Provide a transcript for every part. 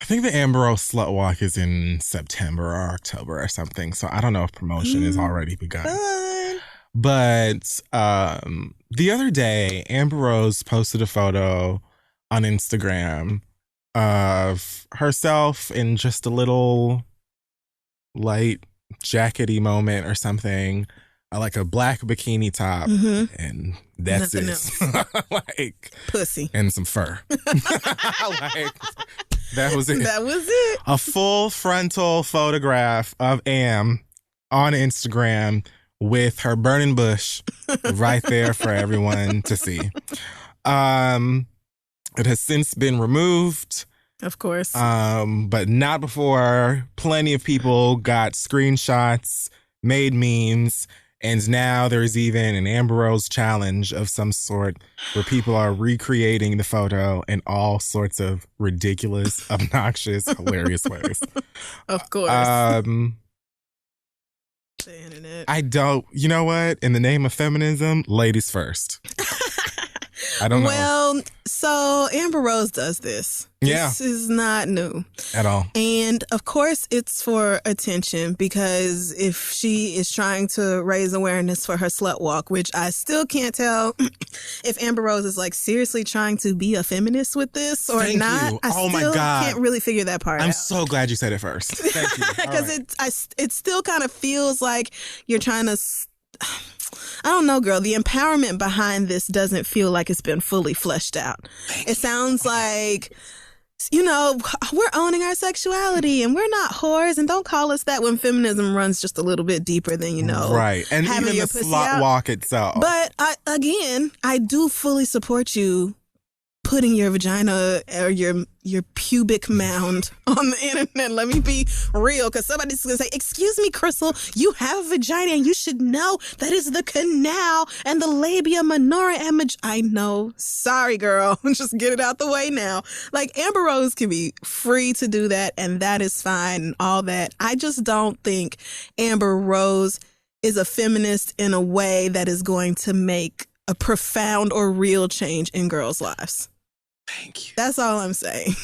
I think the Amber Rose Slut Walk is in September or October or something. So I don't know if promotion has already begun. Fun. But the other day, Amber Rose posted a photo on Instagram of herself in just a little light jackety moment or something, like a black bikini top, and that's Nothing it. Like pussy and some fur. Like, that was it. That was it. A full frontal photograph of Am on Instagram with her burning bush right there for everyone to see. It has since been removed. Of course. But not before plenty of people got screenshots, made memes, and now there's even an Amber Rose challenge of some sort where people are recreating the photo in all sorts of ridiculous, obnoxious, hilarious ways. Of course. The internet. you know what? In the name of feminism, ladies first. I don't know. Well, so Amber Rose does this. Yeah. This is not new at all. And of course it's for attention, because if she is trying to raise awareness for her slut walk, which I still can't tell if Amber Rose is like seriously trying to be a feminist with this or Thank not. you. I Oh my still God. can't really figure that part out. I'm so glad you said it first. Thank you. Because it still kind of feels like you're trying to... I don't know, girl. The empowerment behind this doesn't feel like it's been fully fleshed out. It sounds like, you know, we're owning our sexuality and we're not whores, and don't call us that when feminism runs just a little bit deeper than, you know, right. And having even your the pussy slut out. walk itself. But I do fully support you putting your vagina or your pubic mound on the internet. Let me be real, because somebody's going to say, excuse me, Crystal, you have a vagina and you should know that is the canal and the labia minora and I know. Sorry, girl. Just get it out the way now. Like, Amber Rose can be free to do that, and that is fine and all that. I just don't think Amber Rose is a feminist in a way that is going to make a profound or real change in girls' lives. Thank you. That's all I'm saying.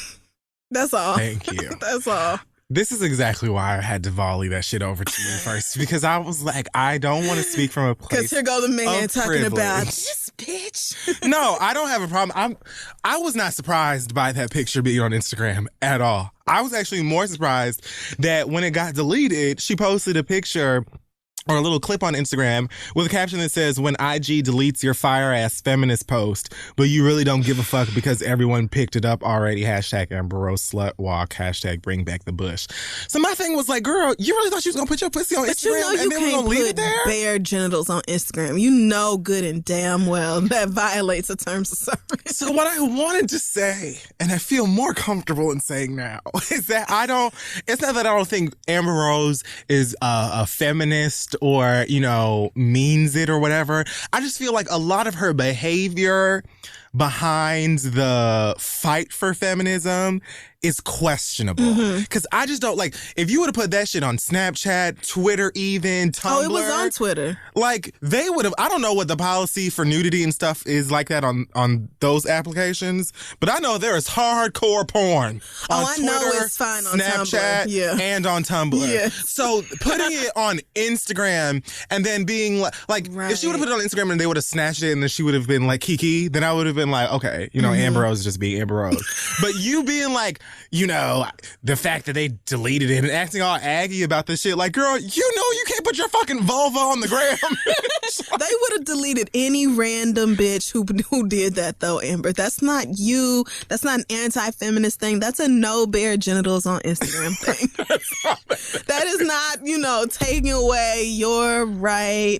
That's all. Thank you. That's all. This is exactly why I had to volley that shit over to you first, because I was like, I don't want to speak from a place. Because here go the man of talking privilege. about this bitch. No, I don't have a problem. I was not surprised by that picture being on Instagram at all. I was actually more surprised that when it got deleted, she posted a picture or a little clip on Instagram with a caption that says, when IG deletes your fire-ass feminist post, but you really don't give a fuck because everyone picked it up already, hashtag Amber Rose Slut Walk, hashtag bring back the bush. So my thing was like, girl, you really thought you was going to put your pussy on But Instagram you know you and then we're can't going to leave it put there? bare genitals on Instagram. You know good and damn well that violates the terms of service. So what I wanted to say, and I feel more comfortable in saying now, is that it's not that I don't think Amber Rose is a feminist or, you know, means it or whatever. I just feel like a lot of her behavior behind the fight for feminism is questionable. Because I just don't, like, if you would have put that shit on Snapchat, Twitter even, Tumblr. Oh, it was on Twitter. Like, they would have, I don't know what the policy for nudity and stuff is like that on those applications, but I know there is hardcore porn on I Twitter, know it's fine on Snapchat, Tumblr. Yeah. and on Tumblr. Yeah. So putting it on Instagram and then being like if she would have put it on Instagram and they would have snatched it and then she would have been like Kiki, then I would have been like, okay, you know, Amber Rose is just being Amber Rose. But you being like, you know, the fact that they deleted it and acting all aggy about this shit, like, girl, you know you can't put your fucking vulva on the gram. They would have deleted any random bitch who did that, though, Amber. That's not you. That's not an anti-feminist thing. That's a no bare genitals on Instagram thing. That is not, you know, taking away your right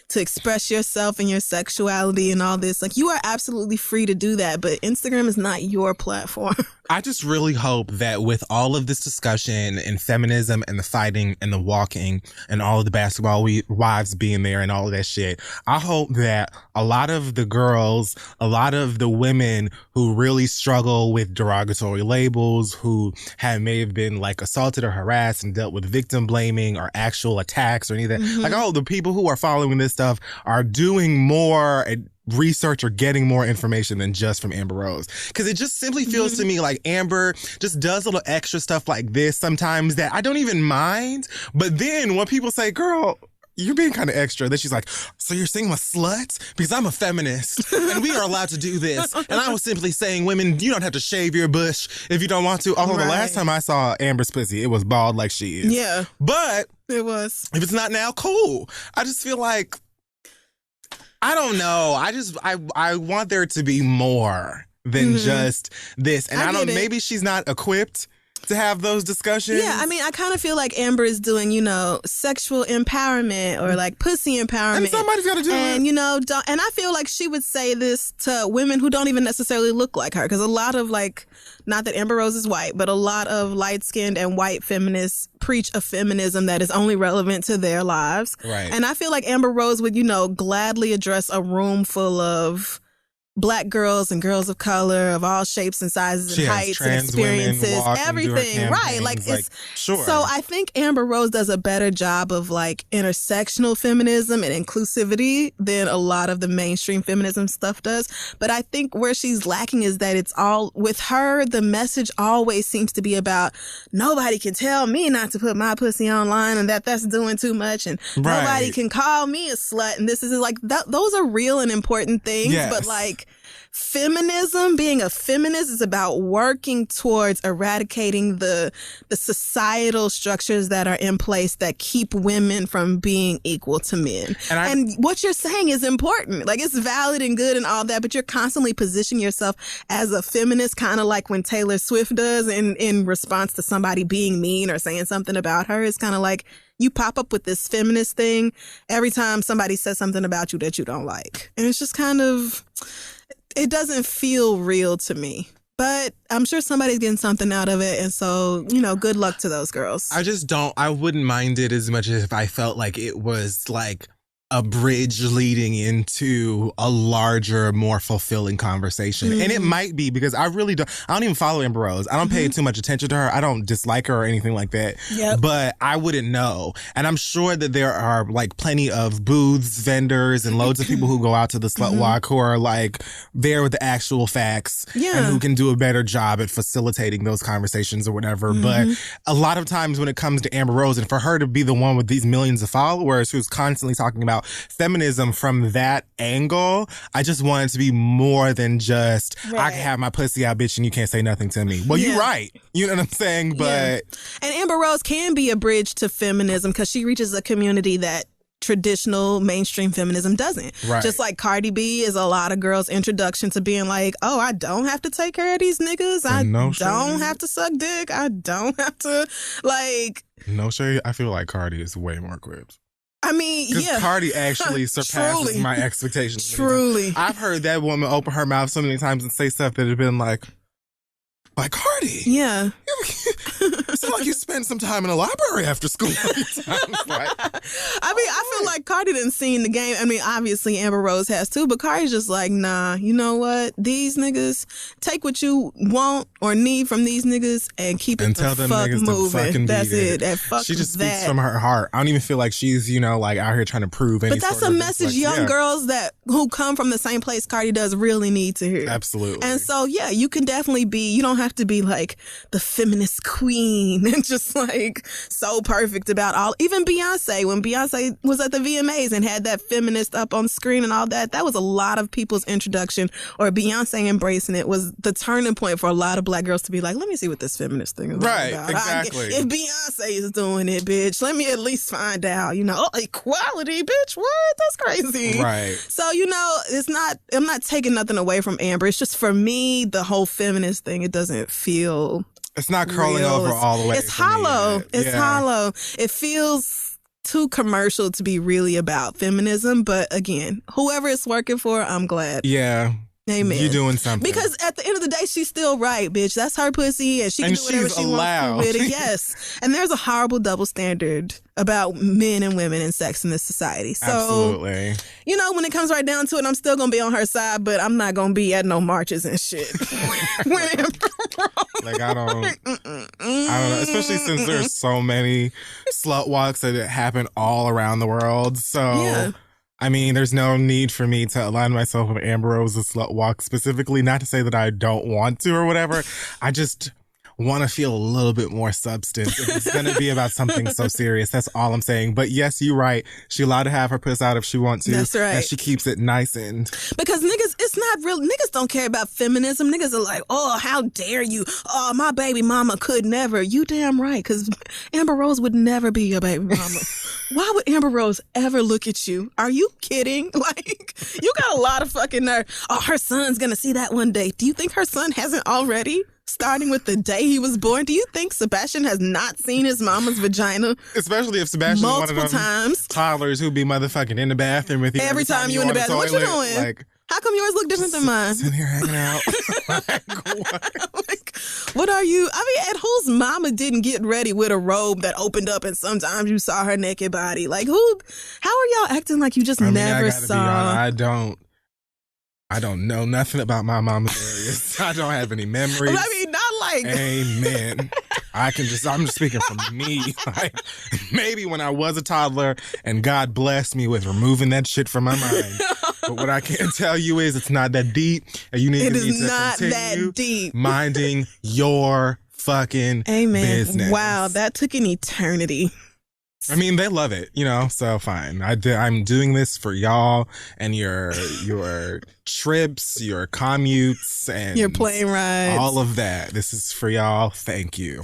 to express yourself and your sexuality and all this. Like, you are absolutely free to do that, but Instagram is not your platform. I just really hope that with all of this discussion and feminism and the fighting and the walking and all of the basketball wives being there and all of that shit, shit. I hope that a lot of the girls, a lot of the women who really struggle with derogatory labels, who may have been like assaulted or harassed and dealt with victim blaming or actual attacks or anything, like, oh, the people who are following this stuff are doing more research or getting more information than just from Amber Rose. Because it just simply feels to me like Amber just does little extra stuff like this sometimes that I don't even mind. But then when people say, girl, you're being kind of extra, then she's like, so you're saying I'm a slut? Because I'm a feminist and we are allowed to do this. And I was simply saying, women, you don't have to shave your bush if you don't want to. Although the last time I saw Amber's pussy, it was bald like she is. Yeah. But it was. If it's not now, cool. I just feel like, I don't know. I want there to be more than just this. And I don't, maybe she's not equipped to have those discussions. Yeah, I mean, I kind of feel like Amber is doing, sexual empowerment or like pussy empowerment. And somebody's got to do it. And, and I feel like she would say this to women who don't even necessarily look like her. Because a lot of not that Amber Rose is white, but a lot of light-skinned and white feminists preach a feminism that is only relevant to their lives. Right. And I feel like Amber Rose would, gladly address a room full of Black girls and girls of color of all shapes and sizes and heights and experiences, everything. Right. Sure. So I think Amber Rose does a better job of intersectional feminism and inclusivity than a lot of the mainstream feminism stuff does. But I think where she's lacking is that it's all with her. The message always seems to be about nobody can tell me not to put my pussy online and that's doing too much. And nobody can call me a slut. And this is those are real and important things. Yes. But feminism, being a feminist is about working towards eradicating the societal structures that are in place that keep women from being equal to men. And what you're saying is important. It's valid and good and all that, but you're constantly positioning yourself as a feminist, kind of like when Taylor Swift does in response to somebody being mean or saying something about her. It's kind of like you pop up with this feminist thing every time somebody says something about you that you don't like. And it's just kind of... It doesn't feel real to me, but I'm sure somebody's getting something out of it. And so, good luck to those girls. I wouldn't mind it as much as if I felt like it was a bridge leading into a larger, more fulfilling conversation. And it might be because I don't even follow Amber Rose. I don't pay too much attention to her. I don't dislike her or anything like that. Yep. But I wouldn't know. And I'm sure that there are plenty of booths, vendors, and loads of people who go out to the slut walk who are there with the actual facts and who can do a better job at facilitating those conversations or whatever. But a lot of times when it comes to Amber Rose, and for her to be the one with these millions of followers who's constantly talking about feminism from that angle, I just want it to be more than just I can have my pussy out, bitch, and you can't say nothing to me. Well, you're right. You know what I'm saying? But and Amber Rose can be a bridge to feminism because she reaches a community that traditional mainstream feminism doesn't. Right. Just like Cardi B is a lot of girls' introduction to being oh, I don't have to take care of these niggas. I don't have to suck dick. I don't have to No shade. I feel like Cardi is way more equipped. I mean, because Cardi actually surpasses my expectations. Truly. I've heard that woman open her mouth so many times and say stuff that have been like Cardi. Yeah. It's not like you spend some time in a library after school. I feel like Cardi didn't see in the game. I mean, obviously Amber Rose has too, but Cardi's just nah, you know what? These niggas, take what you want or need from these niggas and keep it tell them fuck niggas moving. To fucking That's beat it. And fuck she just that. speaks from her heart. I don't even feel like she's, out here trying to prove anything. But that's a message young girls who come from the same place Cardi does really need to hear. Absolutely. And so, you can definitely you don't have to be the feminist queen and just so perfect about all. Even Beyonce, when Beyonce was at the VMAs and had that feminist up on screen and all that was a lot of people's introduction, or Beyonce embracing it was the turning point for a lot of Black girls to be let me see what this feminist thing is right, about. Exactly. If Beyonce is doing it, bitch, let me at least find out, equality, bitch, what? That's crazy. Right. So, I'm not taking nothing away from Amber. It's just for me, the whole feminist thing, it doesn't feel... It's not curling real. over all the way. It's hollow. It's hollow. It feels too commercial to be really about feminism. But again, whoever it's working for, I'm glad. Yeah. Amen. You're doing something. Because at the end of the day, she's still right, bitch. That's her pussy, and she can do whatever she wants with it. Yes. And there's a horrible double standard about men and women and sex in this society. So, absolutely. You know, when it comes right down to it, I'm still going to be on her side, but I'm not going to be at no marches and shit. Like, I don't know. Especially since there's so many slut walks that happen all around the world. So, yeah. I mean, there's no need for me to align myself with Amber Rose's slut walk specifically. Not to say that I don't want to or whatever. I just want to feel a little bit more substance. If it's going to be about something so serious, that's all I'm saying. But yes, you're right. She's allowed to have her puss out if she wants to. That's right. And she keeps it nice and... Because niggas, it's not real. Niggas don't care about feminism. Niggas are like, oh, how dare you? Oh, my baby mama could never. You damn right. Because Amber Rose would never be your baby mama. Why would Amber Rose ever look at you? Are you kidding? Like, you got a lot of fucking nerve. Oh, her son's going to see that one day. Do you think her son hasn't already? Starting with the day he was born, do you think Sebastian has not seen his mama's vagina? Especially if Sebastian multiple one of them times. Toddlers who be motherfucking in the bathroom with you. Every time you in the bathroom. What you doing? Like, how come yours look different than mine? Sitting here hanging out. What are you? I mean, and whose mama didn't get ready with a robe that opened up and sometimes you saw her naked body? Like, who? How are y'all acting like you just never saw? I don't know nothing about my mama's areas. I don't have any memories. I mean, not like... Amen. I'm just speaking from me. Like, maybe when I was a toddler and God blessed me with removing that shit from my mind. But what I can tell you is it's not that deep. And you need to continue that deep. Minding your fucking business. Wow, that took an eternity. I mean, they love it, you know, so fine. I'm doing this for y'all and your trips, your commutes, and your plane rides. All of that. This is for y'all. Thank you.